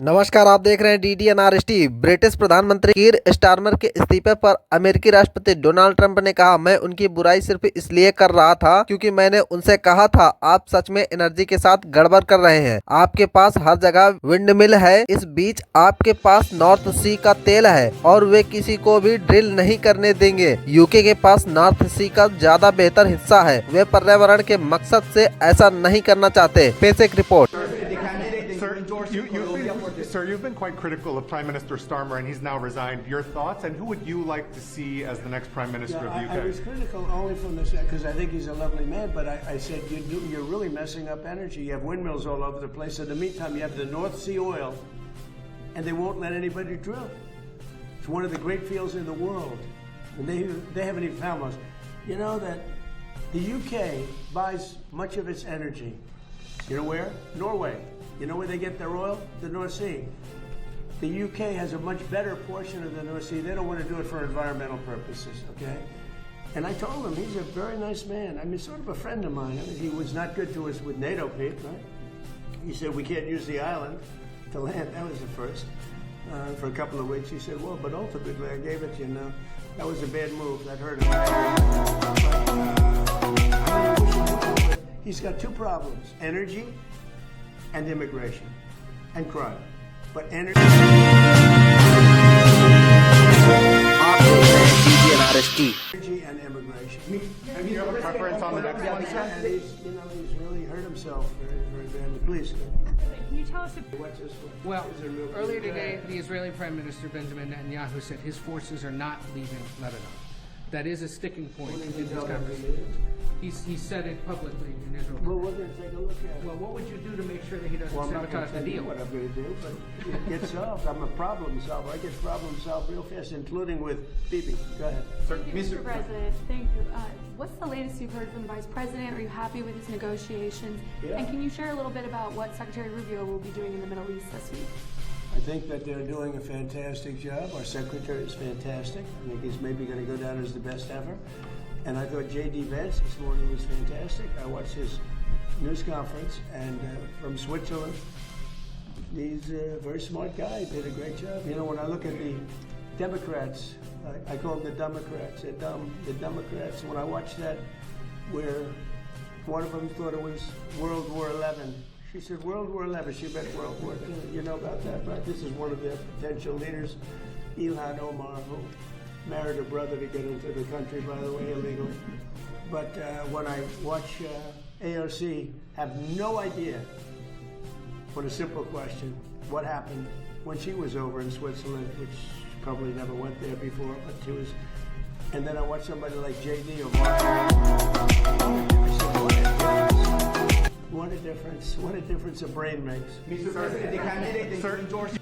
नमस्कार, आप देख रहे हैं DDNRST। ब्रिटिश प्रधानमंत्री कीर स्टारमर के इस्तीफे पर अमेरिकी राष्ट्रपति डोनाल्ड ट्रंप ने कहा, मैं उनकी बुराई सिर्फ इसलिए कर रहा था क्योंकि मैंने उनसे कहा था आप सच में एनर्जी के साथ गड़बड़ कर रहे हैं। आपके पास हर जगह विंडमिल है, इस बीच आपके पास नॉर्थ सी का तेल है और वे किसी को भी ड्रिल नहीं करने देंगे। यूके के पास नॉर्थ सी का ज्यादा बेहतर हिस्सा है, वे पर्यावरण के मकसद से ऐसा नहीं करना चाहते। पेशेक report. Sir, you've been quite critical of Prime Minister Starmer, and he's now resigned. Your thoughts, and who would you like to see as the next Prime Minister of the UK? I was critical only from this because I think he's a lovely man, but I said you're really messing up energy. You have windmills all over the place. In the meantime, you have the North Sea oil, and they won't let anybody drill. It's one of the great fields in the world, and they haven't even found most. You know that the UK buys much of its energy. You know where? Norway. You know where they get their oil? The North Sea. The UK has a much better portion of the North Sea. They don't want to do it for environmental purposes, okay? And I told him he's a very nice man. I mean, sort of a friend of mine. I mean, he was not good to us with NATO, Pete, right? He said we can't use the island to land. That was the first. For a couple of weeks, he said, well, but ultimately I gave it to you. Now, that was a bad move. That hurt him. But he's got two problems: energy and immigration and crime. But energy and immigration. And do you have a preference on the next one, sir? And he's really hurt himself very, very badly. Please. Can you tell us What's this one? well, earlier today, the Israeli Prime Minister Benjamin Netanyahu said his forces are not leaving Lebanon. That is a sticking point in this conversation. He said it publicly in Israel. Well, we're going to take a look at it. Well, what would you do to make sure that he doesn't Well, I'm not going sabotage to the tell you deal? what I'm going to do, but it gets solved. I'm a problem solver. I get problems solved real fast, including with Bibi. Go ahead. Sir, Thank you, Mr. President. Thank you. What's the latest you've heard from the Vice President? Are you happy with his negotiations? Yeah. And can you share a little bit about what Secretary Rubio will be doing in the Middle East this week? I think that they're doing a fantastic job. Our secretary is fantastic. I think he's maybe going to go down as the best ever. And I thought J.D. Vance this morning was fantastic. I watched his news conference, and from Switzerland, he's a very smart guy. He did a great job. You know, when I look at the Democrats, I call them the Democrats. They're dumb. The Democrats. When I watched that, where one of them thought it was World War XI. She said World War XI. She meant World War II. You know about that, right? This is one of their potential leaders, Ilhan Omar, who married her brother to get into the country, by the way, illegally. But when I watch AOC, have no idea, for a simple question, what happened when she was over in Switzerland, which she probably never went there before, but she was. And then I watch somebody like JD or Mark. What a difference a brain makes. Mr. President, the candidate that you endorse